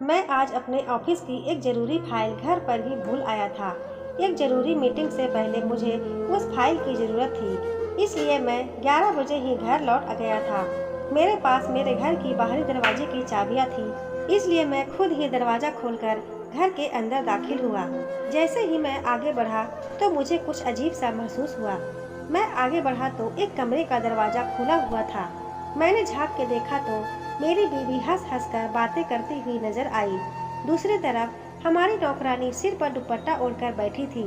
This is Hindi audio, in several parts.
मैं आज अपने ऑफिस की एक ज़रूरी फाइल घर पर ही भूल आया था। एक ज़रूरी मीटिंग से पहले मुझे उस फाइल की ज़रूरत थी, इसलिए मैं 11 बजे ही घर लौट आ गया था। मेरे पास मेरे घर की बाहरी दरवाजे की चाबियां थी, इसलिए मैं खुद ही दरवाज़ा खोलकर घर के अंदर दाखिल हुआ। जैसे ही मैं आगे बढ़ा तो मुझे कुछ अजीब सा महसूस हुआ। मैं आगे बढ़ा तो एक कमरे का दरवाज़ा खुला हुआ था। मैंने झाँक के देखा तो मेरी बीवी हंस हंस कर बातें करती हुई नजर आई। दूसरी तरफ हमारी नौकरानी सिर पर दुपट्टा ओढ़कर बैठी थी।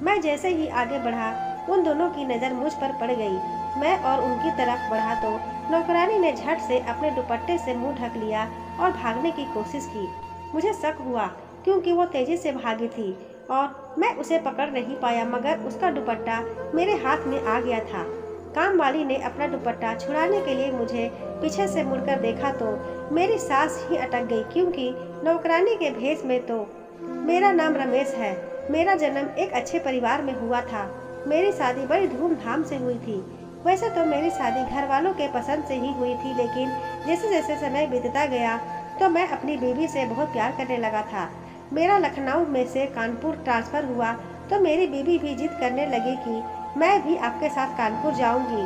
मैं जैसे ही आगे बढ़ा उन दोनों की नज़र मुझ पर पड़ गई। मैं और उनकी तरफ बढ़ा तो नौकरानी ने झट से अपने दुपट्टे से मुंह ढक लिया और भागने की कोशिश की। मुझे शक हुआ क्योंकि वो तेजी से भागी थी और मैं उसे पकड़ नहीं पाया, मगर उसका दुपट्टा मेरे हाथ में आ गया था। काम वाली ने अपना दुपट्टा छुड़ाने के लिए मुझे पीछे से मुड़कर देखा तो मेरी सांस ही अटक गई, क्योंकि नौकरानी के भेष में तो मेरा नाम रमेश है। मेरा जन्म एक अच्छे परिवार में हुआ था। मेरी शादी बड़ी धूमधाम से हुई थी। वैसे तो मेरी शादी घर वालों के पसंद से ही हुई थी, लेकिन जैसे जैसे समय बीतता गया तो मैं अपनी बीवी से बहुत प्यार करने लगा था। मेरा लखनऊ में से कानपुर ट्रांसफ़र हुआ तो मेरी बीवी भी जिद करने लगी कि मैं भी आपके साथ कानपुर जाऊंगी,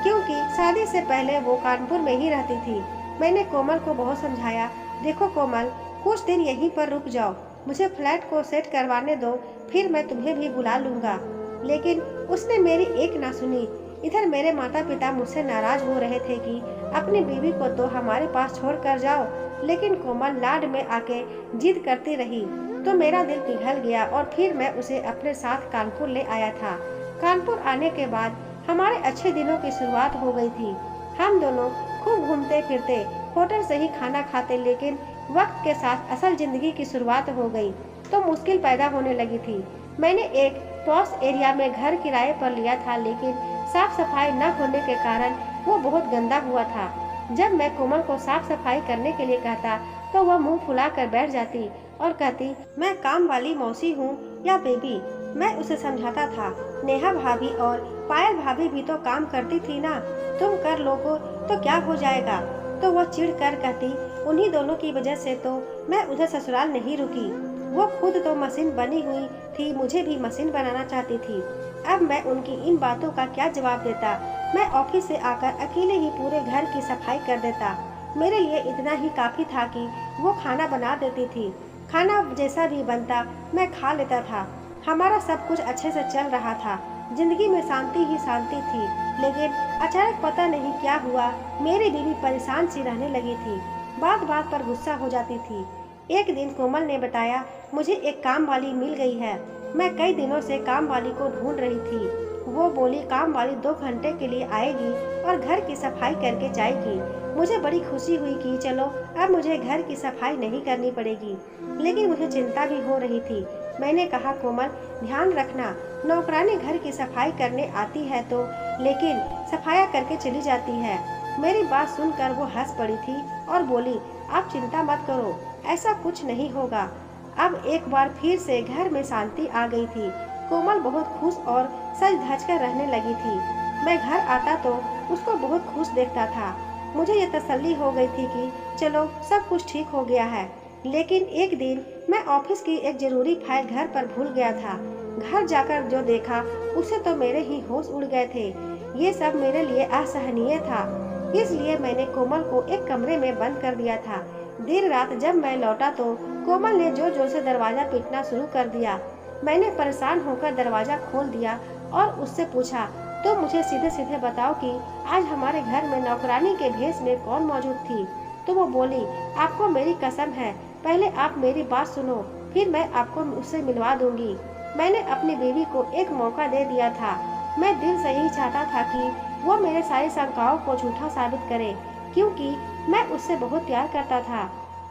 क्योंकि शादी से पहले वो कानपुर में ही रहती थी। मैंने कोमल को बहुत समझाया, देखो कोमल, कुछ दिन यहीं पर रुक जाओ, मुझे फ्लैट को सेट करवाने दो, फिर मैं तुम्हें भी बुला लूँगा। लेकिन उसने मेरी एक ना सुनी। इधर मेरे माता पिता मुझसे नाराज हो रहे थे कि अपनी बीवी को तो हमारे पास छोड़ कर जाओ, लेकिन कोमल लाड में आके जिद करती रही तो मेरा दिल पिघल गया और फिर मैं उसे अपने साथ कानपुर ले आया था। कानपुर आने के बाद हमारे अच्छे दिनों की शुरुआत हो गई थी। हम दोनों खूब घूमते फिरते, होटल से ही खाना खाते, लेकिन वक्त के साथ असल जिंदगी की शुरुआत हो गई तो मुश्किल पैदा होने लगी थी। मैंने एक पॉश एरिया में घर किराए पर लिया था, लेकिन साफ सफाई न होने के कारण वो बहुत गंदा हुआ था। जब मैं कोमल को साफ सफाई करने के लिए कहता तो वह मुंह फुला कर बैठ जाती और कहती, मैं काम वाली मौसी हूँ या बेबी। मैं उसे समझाता था, नेहा भाभी और पायल भाभी भी तो काम करती थी ना, तुम कर लोगो तो क्या हो जाएगा। तो वह चिढ़ कर कहती, उन्हीं दोनों की वजह से तो मैं उधर ससुराल नहीं रुकी। वो खुद तो मशीन बनी हुई थी, मुझे भी मशीन बनाना चाहती थी। अब मैं उनकी इन बातों का क्या जवाब देता। मैं ऑफिस से आकर अकेले ही पूरे घर की सफाई कर देता। मेरे लिए इतना ही काफी था कि वो खाना बना देती थी। खाना जैसा भी बनता मैं खा लेता था। हमारा सब कुछ अच्छे से चल रहा था। जिंदगी में शांति ही शांति थी, लेकिन अचानक पता नहीं क्या हुआ, मेरी बीवी परेशान सी रहने लगी थी। बात बात पर गुस्सा हो जाती थी। एक दिन कोमल ने बताया, मुझे एक काम वाली मिल गई है। मैं कई दिनों से काम वाली को ढूंढ रही थी। वो बोली काम वाली 2 घंटे के लिए आएगी और घर की सफाई करके जाएगी। मुझे बड़ी खुशी हुई कि चलो अब मुझे घर की सफाई नहीं करनी पड़ेगी, लेकिन मुझे चिंता भी हो रही थी। मैंने कहा, कोमल ध्यान रखना, नौकरानी घर की सफाई करने आती है तो, लेकिन सफाया करके चली जाती है। मेरी बात सुनकर वो हंस पड़ी थी और बोली, आप चिंता मत करो, ऐसा कुछ नहीं होगा। अब एक बार फिर से घर में शांति आ गई थी। कोमल बहुत खुश और सज धज कर रहने लगी थी। मैं घर आता तो उसको बहुत खुश देखता था। मुझे ये तसल्ली हो गई थी कि चलो सब कुछ ठीक हो गया है। लेकिन एक दिन मैं ऑफिस की एक जरूरी फाइल घर पर भूल गया था। घर जाकर जो देखा उससे तो मेरे ही होश उड़ गए थे। ये सब मेरे लिए असहनीय था, इसलिए मैंने कोमल को एक कमरे में बंद कर दिया था। देर रात जब मैं लौटा तो कोमल ने जोर जोर से दरवाजा पीटना शुरू कर दिया। मैंने परेशान होकर दरवाजा खोल दिया और उससे पूछा, तो मुझे सीधे सीधे बताओ कि आज हमारे घर में नौकरानी के भेष में कौन मौजूद थी। तो वो बोली, आपको मेरी कसम है, पहले आप मेरी बात सुनो, फिर मैं आपको उससे मिलवा दूंगी। मैंने अपनी बीवी को एक मौका दे दिया था। मैं दिल से ही चाहता था कि वो मेरे सारी शंकाओं को झूठा साबित करे, क्योंकि मैं उससे बहुत प्यार करता था।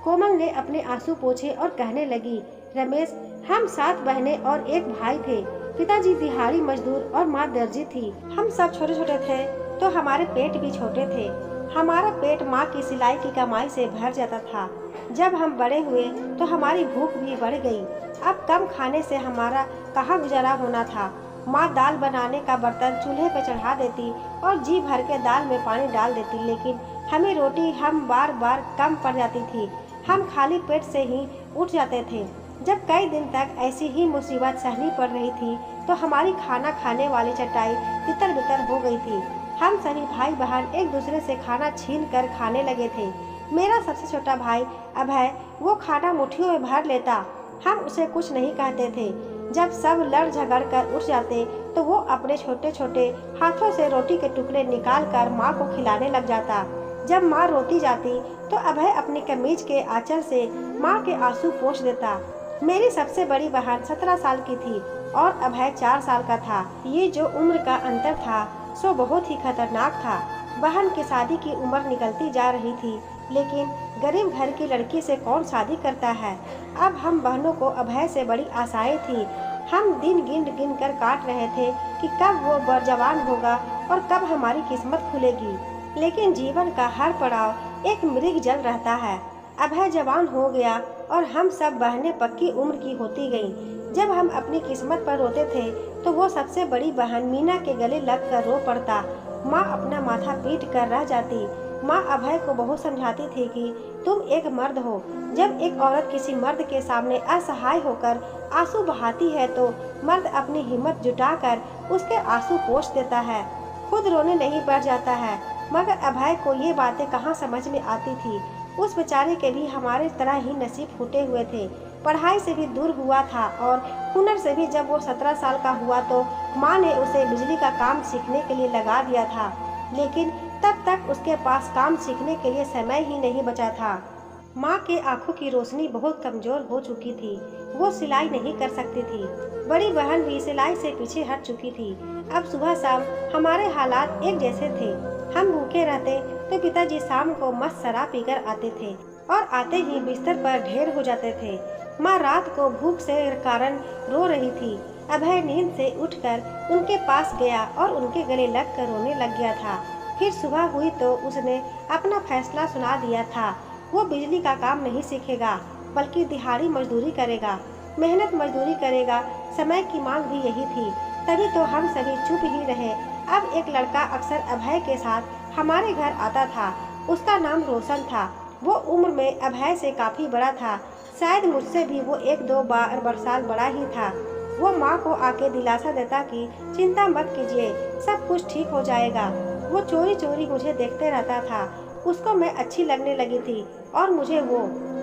कोमल ने अपने आंसू पोंछे और कहने लगी, रमेश, हम 7 बहनें और एक भाई थे। पिताजी दिहाड़ी मजदूर और माँ दर्जी थी। हम सब छोटे छोटे थे तो हमारे पेट भी छोटे थे। हमारा पेट माँ की सिलाई की कमाई से भर जाता था। जब हम बड़े हुए तो हमारी भूख भी बढ़ गई। अब कम खाने से हमारा कहाँ गुजारा होना था। माँ दाल बनाने का बर्तन चूल्हे पर चढ़ा देती और जी भर के दाल में पानी डाल देती, लेकिन हमें रोटी हम बार बार कम पड़ जाती थी। हम खाली पेट से ही उठ जाते थे। जब कई दिन तक ऐसी ही मुसीबत सहनी पड़ रही थी तो हमारी खाना खाने वाली चटाई तितर बितर हो गई थी। हम सभी भाई बहन एक दूसरे से खाना छीन कर खाने लगे थे। मेरा सबसे छोटा भाई अभय, वो खाना मुट्ठियों में भर लेता। हम उसे कुछ नहीं कहते थे। जब सब लड़ झगड़ कर उठ जाते तो वो अपने छोटे छोटे हाथों से रोटी के टुकड़े निकाल कर माँ को खिलाने लग जाता। जब माँ रोती जाती तो अभय अपनी कमीज के आंचल से माँ के आंसू पोंछ देता। मेरी सबसे बड़ी बहन 17 साल की थी और अभय 4 साल का था। ये जो उम्र का अंतर था सो बहुत ही खतरनाक था। बहन की शादी की उम्र निकलती जा रही थी, लेकिन गरीब घर की लड़की से कौन शादी करता है। अब हम बहनों को अभय से बड़ी आशाएं थी। हम दिन गिन गिन कर काट रहे थे कि कब वो जवान होगा और कब हमारी किस्मत खुलेगी। लेकिन जीवन का हर पड़ाव एक मृग जल रहता है। अभय जवान हो गया और हम सब बहनें पक्की उम्र की होती गईं। जब हम अपनी किस्मत पर रोते थे तो वो सबसे बड़ी बहन मीना के गले लग कर रो पड़ता। माँ अपना माथा पीट कर रह जाती। माँ अभय को बहुत समझाती थी कि तुम एक मर्द हो। जब एक औरत किसी मर्द के सामने असहाय होकर आंसू बहाती है तो मर्द अपनी हिम्मत जुटाकर उसके आंसू पोंछ देता है, खुद रोने नहीं बैठ जाता है। मगर अभय को ये बातें कहाँ समझ में आती थी। उस बेचारे के भी हमारे तरह ही नसीब फूटे हुए थे। पढ़ाई से भी दूर हुआ था और हुनर से भी। जब वो 17 साल का हुआ तो माँ ने उसे बिजली का काम सीखने के लिए लगा दिया था, लेकिन तब तक उसके पास काम सीखने के लिए समय ही नहीं बचा था। माँ के आंखों की रोशनी बहुत कमजोर हो चुकी थी। वो सिलाई नहीं कर सकती थी। बड़ी बहन भी सिलाई से पीछे हट चुकी थी। अब सुबह शाम हमारे हालात एक जैसे थे। हम भूखे रहते तो पिताजी शाम को मस्त शराब पीकर आते थे और आते ही बिस्तर पर ढेर हो जाते थे। माँ रात को भूख से कारण रो रही थी। अभय नींद से उठकर उनके पास गया और उनके गले लग कर रोने लग गया था। फिर सुबह हुई तो उसने अपना फैसला सुना दिया था। वो बिजली का काम नहीं सीखेगा बल्कि दिहाड़ी मजदूरी करेगा, मेहनत मजदूरी करेगा। समय की मांग भी यही थी। तभी तो हम सभी चुप ही रहे। अब एक लड़का अक्सर अभय के साथ हमारे घर आता था। उसका नाम रोशन था। वो उम्र में अभय से काफी बड़ा था। शायद मुझसे भी वो 1-2 साल बड़ा ही था। वो माँ को आके दिलासा देता कि चिंता मत कीजिए, सब कुछ ठीक हो जाएगा। वो चोरी चोरी मुझे देखते रहता था। उसको मैं अच्छी लगने लगी थी और मुझे वो।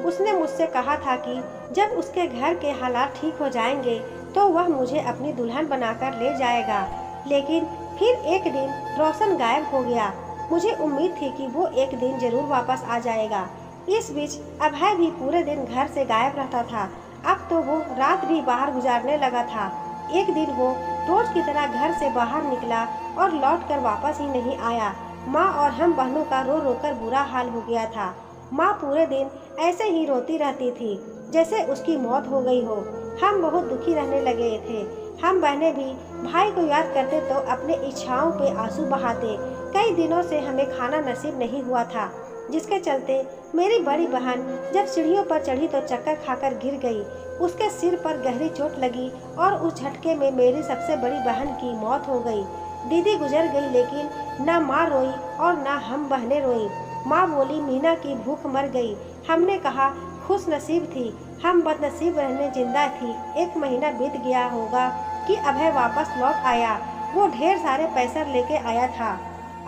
उसने मुझसे कहा था कि जब उसके घर के हालात ठीक हो जाएंगे तो वह मुझे अपनी दुल्हन बनाकर ले जाएगा। लेकिन फिर एक दिन रोशन गायब हो गया। मुझे उम्मीद थी कि वो एक दिन जरूर वापस आ जाएगा। इस बीच अभय भी पूरे दिन घर से गायब रहता था। अब तो वो रात भी बाहर गुजारने लगा था। एक दिन वो रोज की तरह घर से बाहर निकला और लौटकर वापस ही नहीं आया। माँ और हम बहनों का रो रो कर बुरा हाल हो गया था। माँ पूरे दिन ऐसे ही रोती रहती थी जैसे उसकी मौत हो गई हो। हम बहुत दुखी रहने लगे थे। हम बहनें भी भाई को याद करते तो अपने इच्छाओं पे आंसू बहाते। कई दिनों से हमें खाना नसीब नहीं हुआ था, जिसके चलते मेरी बड़ी बहन जब सीढ़ियों पर चढ़ी तो चक्कर खाकर गिर गई। उसके सिर पर गहरी चोट लगी और उस झटके में मेरी सबसे बड़ी बहन की मौत हो गई। दीदी गुजर गई, लेकिन ना माँ रोई और ना हम बहनें रोई। माँ बोली मीना की भूख मर गई। हमने कहा खुश नसीब थी, हम बदनसीब रहने जिंदा थी। 1 महीना बीत गया होगा कि अभय वापस लौट आया। वो ढेर सारे पैसे लेके आया था।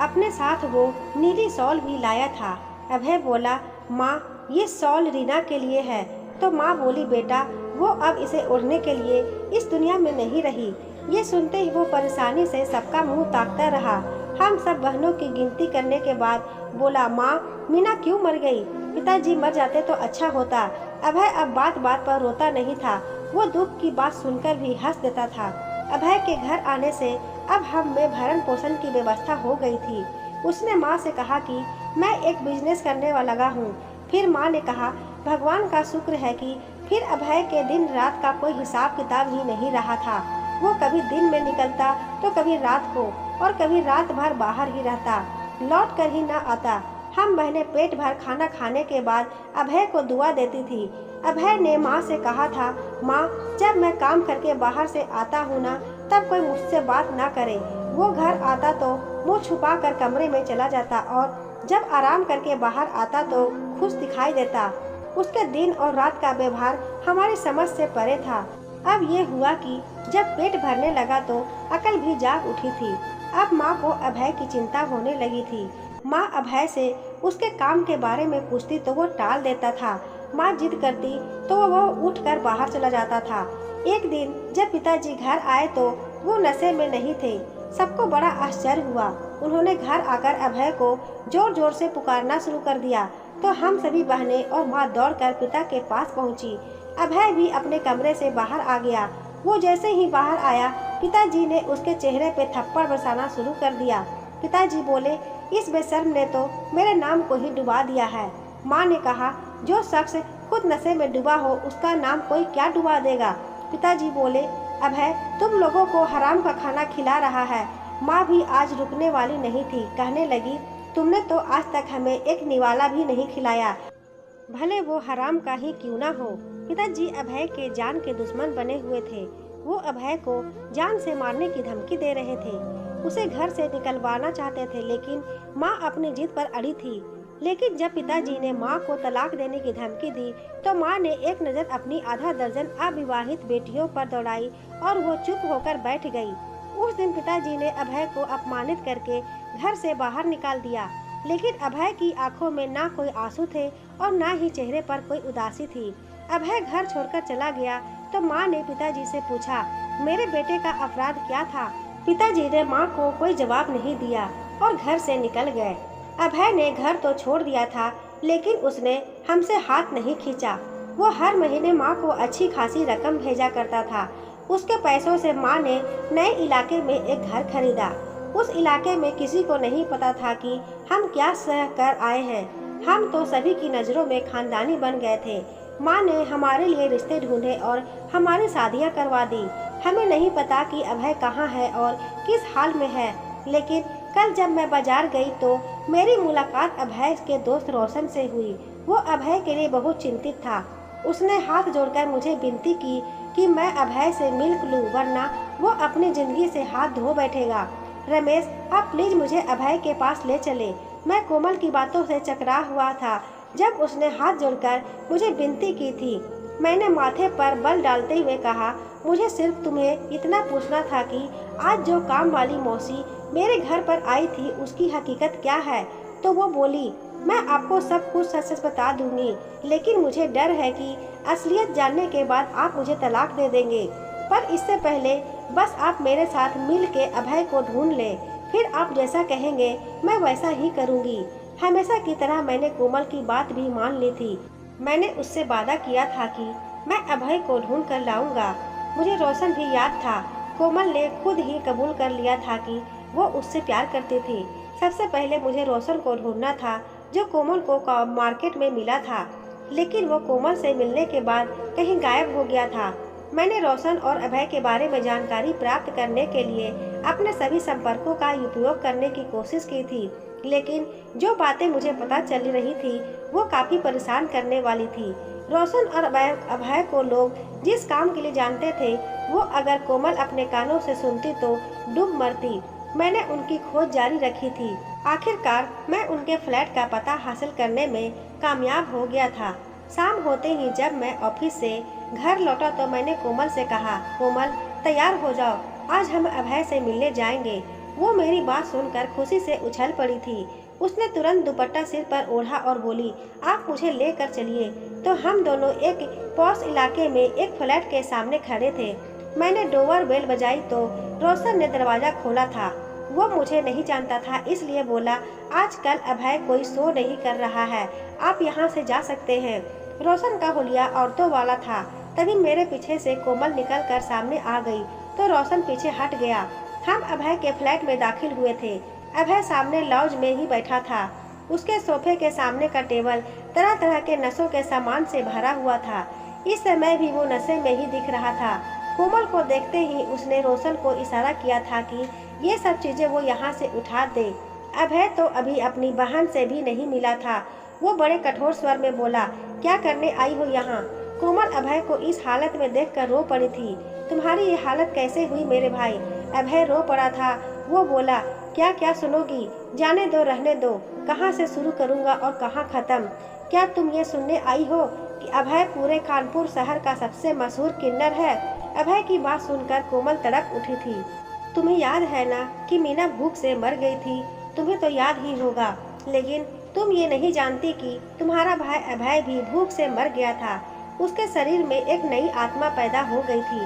अपने साथ वो नीली शॉल भी लाया था। अभय बोला, माँ ये शॉल रीना के लिए है। तो माँ बोली, बेटा वो अब इसे ओढ़ने के लिए इस दुनिया में नहीं रही। ये सुनते ही वो परेशानी से सबका मुंह ताकता रहा। हम सब बहनों की गिनती करने के बाद बोला, माँ मीना क्यों मर गई? पिताजी मर जाते तो अच्छा होता। अभय अब बात बात पर रोता नहीं था। वो दुख की बात सुनकर भी हंस देता था। अभय के घर आने से अब हम में भरण पोषण की व्यवस्था हो गई थी। उसने माँ से कहा कि मैं एक बिजनेस करने वाला लगा हूँ। फिर माँ ने कहा, भगवान का शुक्र है कि फिर अभय के दिन रात का कोई हिसाब किताब ही नहीं रहा था। वो कभी दिन में निकलता तो कभी रात को और कभी रात भर बाहर ही रहता, लौट कर ही न आता। हम बहनें पेट भर खाना खाने के बाद अभय को दुआ देती थी। अभय ने माँ से कहा था, माँ जब मैं काम करके बाहर से आता हूँ ना, तब कोई मुझसे बात ना करे। वो घर आता तो मुँह छुपा कर कमरे में चला जाता और जब आराम करके बाहर आता तो खुश दिखाई देता। उसके दिन और रात का व्यवहार हमारी समझ से परे था। अब ये हुआ कि जब पेट भरने लगा तो अकल भी जाग उठी थी। अब माँ को अभय की चिंता होने लगी थी। माँ अभय से उसके काम के बारे में पूछती तो वो टाल देता था। माँ जिद करती तो वो उठकर बाहर चला जाता था। एक दिन जब पिताजी घर आए तो वो नशे में नहीं थे। सबको बड़ा आश्चर्य हुआ। उन्होंने घर आकर अभय को जोर जोर से पुकारना शुरू कर दिया तो हम सभी बहनें और माँ दौड़कर पिता के पास पहुंची। अभय भी अपने कमरे से बाहर आ गया। वो जैसे ही बाहर आया पिताजी ने उसके चेहरे पे थप्पड़ बरसाना शुरू कर दिया। पिताजी बोले, इस बेशर्म ने तो मेरे नाम को ही डुबा दिया है। माँ ने कहा, जो शख्स खुद नशे में डूबा हो उसका नाम कोई क्या डुबा देगा। पिताजी बोले, अभय तुम लोगों को हराम का खाना खिला रहा है। माँ भी आज रुकने वाली नहीं थी। कहने लगी, तुमने तो आज तक हमें एक निवाला भी नहीं खिलाया, भले वो हराम का ही क्यों ना हो। पिताजी अभय के जान के दुश्मन बने हुए थे। वो अभय को जान से मारने की धमकी दे रहे थे। उसे घर से निकलवाना चाहते थे, लेकिन माँ अपनी जिद पर अड़ी थी। लेकिन जब पिताजी ने माँ को तलाक देने की धमकी दी तो माँ ने एक नज़र अपनी आधा दर्जन अविवाहित बेटियों पर दौड़ाई और वो चुप होकर बैठ गई। उस दिन पिताजी ने अभय को अपमानित करके घर से बाहर निकाल दिया। लेकिन अभय की आंखों में ना कोई आंसू थे और ना ही चेहरे पर कोई उदासी थी। अभय घर छोड़कर चला गया तो माँ ने पिताजी से पूछा, मेरे बेटे का अपराध क्या था। पिताजी ने माँ को कोई जवाब नहीं दिया और घर से निकल गए। अभय ने घर तो छोड़ दिया था, लेकिन उसने हमसे हाथ नहीं खींचा। वो हर महीने माँ को अच्छी खासी रकम भेजा करता था। उसके पैसों से माँ ने नए इलाके में एक घर खरीदा। उस इलाके में किसी को नहीं पता था कि हम क्या सह कर आए हैं। हम तो सभी की नज़रों में खानदानी बन गए थे। माँ ने हमारे लिए रिश्ते ढूंढे और हमारी शादियाँ करवा दी। हमें नहीं पता कि अभय कहाँ है और किस हाल में है। लेकिन कल जब मैं बाजार गई तो मेरी मुलाकात अभय के दोस्त रोशन से हुई। वो अभय के लिए बहुत चिंतित था। उसने हाथ जोड़कर मुझे विनती की कि मैं अभय से मिल लूं, वरना वो अपनी जिंदगी से हाथ धो बैठेगा। रमेश, आप प्लीज मुझे अभय के पास ले चले। मैं कोमल की बातों से चकरा हुआ था जब उसने हाथ जोड़कर मुझे विनती की थी। मैंने माथे पर बल डालते हुए कहा, मुझे सिर्फ तुम्हें इतना पूछना था कि आज जो काम वाली मौसी मेरे घर पर आई थी उसकी हकीकत क्या है। तो वो बोली, मैं आपको सब कुछ सच सच बता दूंगी, लेकिन मुझे डर है कि असलियत जानने के बाद आप मुझे तलाक दे देंगे। पर इससे पहले बस आप मेरे साथ मिल के अभय को ढूंढ ले, फिर आप जैसा कहेंगे मैं वैसा ही करूंगी। हमेशा की तरह मैंने कोमल की बात भी मान ली थी। मैंने उससे वादा किया था कि मैं अभय को ढूंढ कर लाऊंगा। मुझे रोशन भी याद था। कोमल ने खुद ही कबूल कर लिया था कि वो उससे प्यार करती थी। सबसे पहले मुझे रोशन को ढूंढना था, जो कोमल को मार्केट में मिला था, लेकिन वो कोमल से मिलने के बाद कहीं गायब हो गया था। मैंने रोशन और अभय के बारे में जानकारी प्राप्त करने के लिए अपने सभी संपर्कों का उपयोग करने की कोशिश की थी, लेकिन जो बातें मुझे पता चल रही थी वो काफ़ी परेशान करने वाली थी। रोशन और अभय को लोग जिस काम के लिए जानते थे, वो अगर कोमल अपने कानों से सुनती तो डूब मरती। मैंने उनकी खोज जारी रखी थी। आखिरकार मैं उनके फ्लैट का पता हासिल करने में कामयाब हो गया था। शाम होते ही जब मैं ऑफिस से घर लौटा तो मैंने कोमल से कहा, कोमल तैयार हो जाओ, आज हम अभय से मिलने जाएंगे। वो मेरी बात सुनकर खुशी से उछल पड़ी थी। उसने तुरंत दुपट्टा सिर पर ओढ़ा और बोली, आप मुझे लेकर चलिए। तो हम दोनों एक पॉश इलाके में एक फ्लैट के सामने खड़े थे। मैंने डोर बेल बजाई तो रोशन ने दरवाज़ा खोला था। वो मुझे नहीं जानता था, इसलिए बोला, आजकल अभय कोई शो नहीं कर रहा है, आप यहाँ से जा सकते हैं। रोशन का हुलिया औरतों वाला था। तभी मेरे पीछे से कोमल निकलकर सामने आ गई तो रोशन पीछे हट गया। हम अभय के फ्लैट में दाखिल हुए थे। अभय सामने लॉज में ही बैठा था। उसके सोफे के सामने का टेबल तरह तरह के नशों के सामान से भरा हुआ था। इस समय भी वो नशे में ही दिख रहा था। कोमल को देखते ही उसने रोशन को इशारा किया था कि ये सब चीज़ें वो यहाँ से उठा दे। अभय तो अभी अपनी बहन से भी नहीं मिला था। वो बड़े कठोर स्वर में बोला, क्या करने आई हो यहाँ। कोमल अभय को इस हालत में देखकर रो पड़ी थी। तुम्हारी ये हालत कैसे हुई मेरे भाई। अभय रो पड़ा था। वो बोला, क्या क्या सुनोगी, जाने दो, रहने दो, कहाँ से शुरू करूँगा और कहाँ ख़त्म। क्या तुम ये सुनने आई हो कि अभय पूरे कानपुर शहर का सबसे मशहूर किन्नर है? अभय की बात सुनकर कोमल तड़प उठी थी। तुम्हें याद है ना कि मीना भूख से मर गई थी? तुम्हें तो याद ही होगा, लेकिन तुम ये नहीं जानती कि तुम्हारा भाई अभय भी भूख से मर गया था। उसके शरीर में एक नई आत्मा पैदा हो गई थी,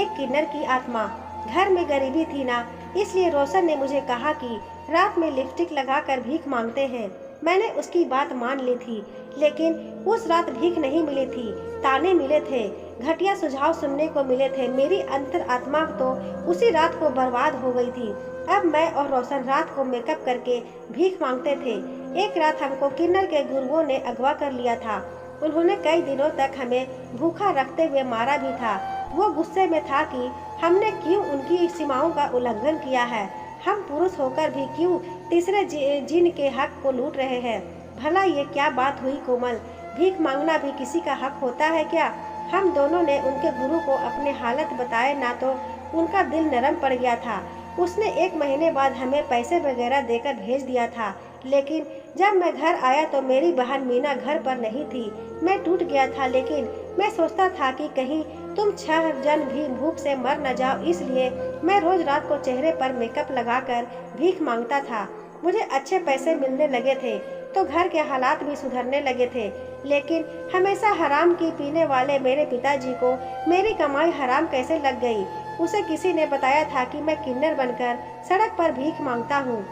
एक किन्नर की आत्मा। घर में गरीबी थी ना, इसलिए रोशन ने मुझे कहा कि रात में लिपस्टिक लगाकर भीख मांगते हैं। मैंने उसकी बात मान ली थी, लेकिन उस रात भीख नहीं मिली थी, ताने मिले थे, घटिया सुझाव सुनने को मिले थे। मेरी अंतर आत्मा तो उसी रात को बर्बाद हो गई थी। अब मैं और रोशन रात को मेकअप करके भीख मांगते थे। एक रात हमको किन्नर के गुरुओं ने अगवा कर लिया था। उन्होंने कई दिनों तक हमें भूखा रखते हुए मारा भी था। वो गुस्से में था कि हमने क्यों उनकी सीमाओं का उल्लंघन किया है। हम पुरुष होकर भी क्यों तीसरे जिन के हक को लूट रहे हैं। भला ये क्या बात हुई कोमल? भीख मांगना भी किसी का हक होता है क्या? हम दोनों ने उनके गुरु को अपने हालत बताए ना, तो उनका दिल नरम पड़ गया था। उसने 1 महीने बाद हमें पैसे वगैरह देकर भेज दिया था, लेकिन जब मैं घर आया तो मेरी बहन मीना घर पर नहीं थी। मैं टूट गया था, लेकिन मैं सोचता था कि कहीं तुम 6 जन भी भूख से मर न जाओ, इसलिए मैं रोज रात को चेहरे पर मेकअप लगाकर भीख मांगता था। मुझे अच्छे पैसे मिलने लगे थे तो घर के हालात भी सुधरने लगे थे, लेकिन हमेशा हराम की पीने वाले मेरे पिताजी को मेरी कमाई हराम कैसे लग गई। उसे किसी ने बताया था कि मैं किन्नर बनकर सड़क पर भीख मांगता हूँ।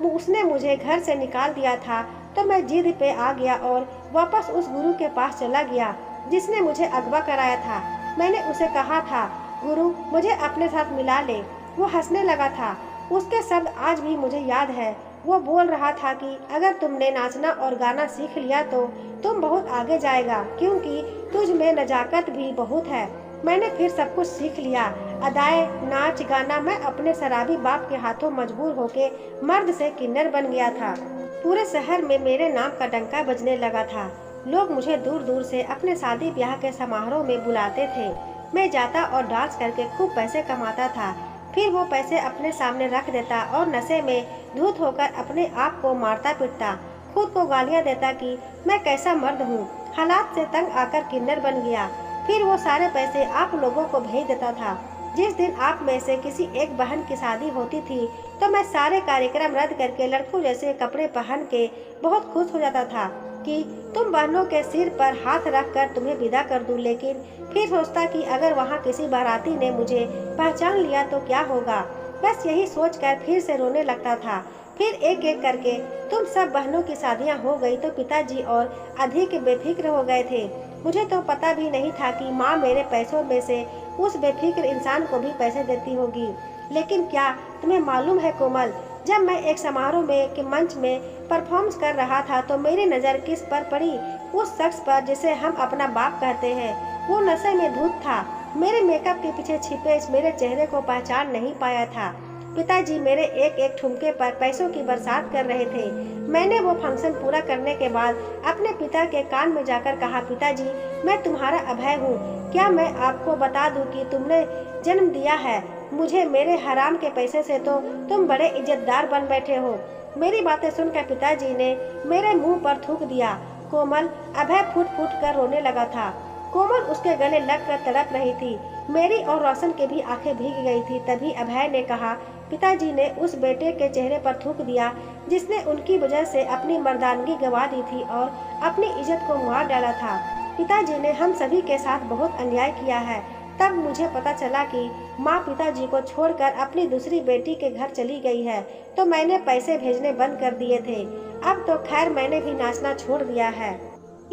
उसने मुझे घर से निकाल दिया था, तो मैं जिद पे आ गया और वापस उस गुरु के पास चला गया जिसने मुझे अगवा कराया था। मैंने उसे कहा था, गुरु मुझे अपने साथ मिला ले। वो हंसने लगा था। उसके शब्द आज भी मुझे याद है। वो बोल रहा था कि अगर तुमने नाचना और गाना सीख लिया तो तुम बहुत आगे जाएगा, क्योंकि तुझ में नजाकत भी बहुत है। मैंने फिर सब कुछ सीख लिया, अदाए, नाच गाना। मैं अपने शराबी बाप के हाथों मजबूर होके मर्द से किन्नर बन गया था। पूरे शहर में मेरे नाम का डंका बजने लगा था। लोग मुझे दूर दूर से अपने शादी ब्याह के समारोह में बुलाते थे। मैं जाता और डांस करके खूब पैसे कमाता था। फिर वो पैसे अपने सामने रख देता और नशे में धुत होकर अपने आप को मारता पीटता, खुद को गालियां देता कि मैं कैसा मर्द हूँ। हालात से तंग आकर किन्नर बन गया। फिर वो सारे पैसे आप लोगों को भेज देता था। जिस दिन आप में से किसी एक बहन की शादी होती थी तो मैं सारे कार्यक्रम रद्द करके लड़कों जैसे कपड़े पहन के बहुत खुश हो जाता था कि तुम बहनों के सिर पर हाथ रखकर तुम्हें विदा कर दूं। लेकिन फिर सोचता कि अगर वहाँ किसी बाराती ने मुझे पहचान लिया तो क्या होगा। बस यही सोचकर फिर से रोने लगता था। फिर एक एक करके तुम सब बहनों की शादियाँ हो गई तो पिताजी और अधिक बेफिक्र हो गए थे। मुझे तो पता भी नहीं था कि माँ मेरे पैसों में से उस बेफिक्र इंसान को भी पैसे देती होगी। लेकिन क्या तुम्हें मालूम है कोमल, जब मैं एक समारोह में के मंच में परफॉर्म कर रहा था तो मेरी नज़र किस पर पड़ी? उस शख्स पर जिसे हम अपना बाप कहते हैं। वो नशे में धुत था। मेरे मेकअप के पीछे छिपे मेरे चेहरे को पहचान नहीं पाया था। पिताजी मेरे एक एक ठुमके पर पैसों की बरसात कर रहे थे। मैंने वो फंक्शन पूरा करने के बाद अपने पिता के कान में जाकर कहा, पिताजी मैं तुम्हारा अभय हूँ। क्या मैं आपको बता दूँ कि तुमने जन्म दिया है मुझे मेरे हराम के पैसे से, तो तुम बड़े इज्जतदार बन बैठे हो। मेरी बातें सुनकर पिताजी ने मेरे मुंह पर थूक दिया। कोमल, अभय फूट फूट कर रोने लगा था। कोमल उसके गले लगकर तड़प रही थी। मेरी और रोशन की भी आंखें भीग गई थी। तभी अभय ने कहा, पिताजी ने उस बेटे के चेहरे पर थूक दिया जिसने उनकी वजह से अपनी मर्दानगी गंवा दी थी और अपनी इज्जत को मार डाला था। पिताजी ने हम सभी के साथ बहुत अन्याय किया है। तब मुझे पता चला कि माँ पिताजी को छोड़कर अपनी दूसरी बेटी के घर चली गई है, तो मैंने पैसे भेजने बंद कर दिए थे। अब तो खैर मैंने भी नाचना छोड़ दिया है,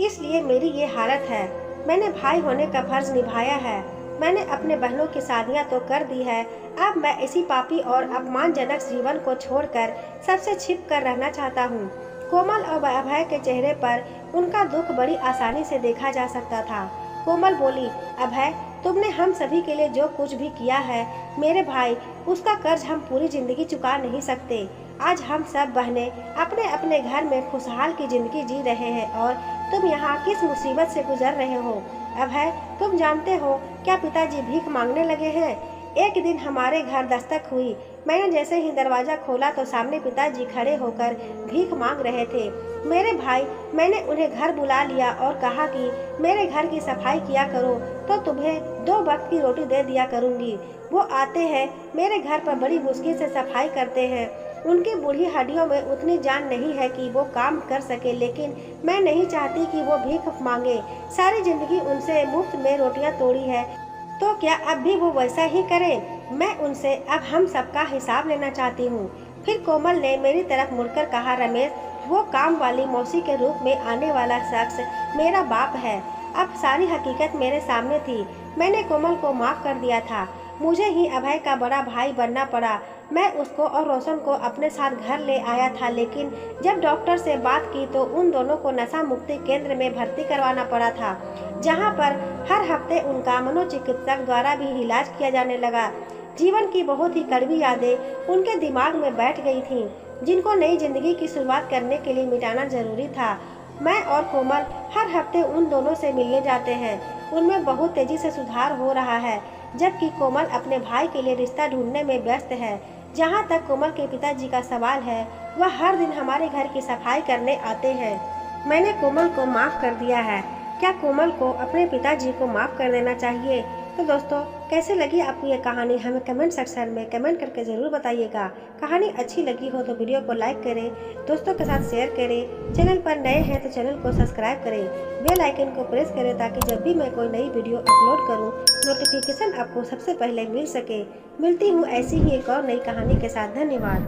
इसलिए मेरी ये हालत है। मैंने भाई होने का फर्ज निभाया है। मैंने अपने बहनों की शादियां तो कर दी है। अब मैं इसी पापी और अपमानजनक जीवन को छोड़कर सबसे छिप कर रहना चाहता हूँ। कोमल और अभय के चेहरे पर उनका दुख बड़ी आसानी से देखा जा सकता था। कोमल बोली, अभय तुमने हम सभी के लिए जो कुछ भी किया है मेरे भाई, उसका कर्ज हम पूरी जिंदगी चुका नहीं सकते। आज हम सब बहनें अपने अपने घर में खुशहाल की जिंदगी जी रहे हैं और तुम यहाँ किस मुसीबत से गुजर रहे हो। अभय तुम जानते हो क्या पिताजी भीख मांगने लगे हैं? एक दिन हमारे घर दस्तक हुई। मैंने जैसे ही दरवाज़ा खोला तो सामने पिताजी खड़े होकर भीख मांग रहे थे। मेरे भाई, मैंने उन्हें घर बुला लिया और कहा कि मेरे घर की सफाई किया करो तो तुम्हें 2 वक्त की रोटी दे दिया करूँगी। वो आते हैं, मेरे घर पर बड़ी मुश्किल से सफाई करते हैं। उनकी बूढ़ी हड्डियों में उतनी जान नहीं है कि वो काम कर सके, लेकिन मैं नहीं चाहती कि वो भीख मांगे। सारी जिंदगी उनसे मुफ्त में रोटियां तोड़ी है, तो क्या अब भी वो वैसा ही करें? मैं उनसे अब हम सबका हिसाब लेना चाहती हूँ। फिर कोमल ने मेरी तरफ मुड़कर कहा, रमेश, वो काम वाली मौसी के रूप में आने वाला शख्स मेरा बाप है। अब सारी हकीकत मेरे सामने थी। मैंने कोमल को माफ़ कर दिया था। मुझे ही अभय का बड़ा भाई बनना पड़ा। मैं उसको और रोशन को अपने साथ घर ले आया था, लेकिन जब डॉक्टर से बात की तो उन दोनों को नशा मुक्ति केंद्र में भर्ती करवाना पड़ा था, जहां पर हर हफ्ते उनका मनोचिकित्सक द्वारा भी इलाज किया जाने लगा। जीवन की बहुत ही कड़वी यादें उनके दिमाग में बैठ गई थीं, जिनको नई जिंदगी की शुरुआत करने के लिए मिटाना जरूरी था। मैं और कोमल हर हफ्ते उन दोनों से मिलने जाते हैं। उनमें बहुत तेजी से सुधार हो रहा है, जबकि कोमल अपने भाई के लिए रिश्ता ढूंढने में व्यस्त है। जहाँ तक कोमल के पिताजी का सवाल है, वह हर दिन हमारे घर की सफाई करने आते हैं। मैंने कोमल को माफ़ कर दिया है। क्या कोमल को अपने पिताजी को माफ़ कर देना चाहिए? तो दोस्तों, कैसे लगी आपको ये कहानी हमें कमेंट सेक्शन में कमेंट करके ज़रूर बताइएगा। कहानी अच्छी लगी हो तो वीडियो को लाइक करें, दोस्तों के साथ शेयर करें। चैनल पर नए हैं तो चैनल को सब्सक्राइब करें, बेल आइकन को प्रेस करें ताकि जब भी मैं कोई नई वीडियो अपलोड करूं नोटिफिकेशन आपको सबसे पहले मिल सके। मिलती हूँ ऐसी ही एक और नई कहानी के साथ। धन्यवाद।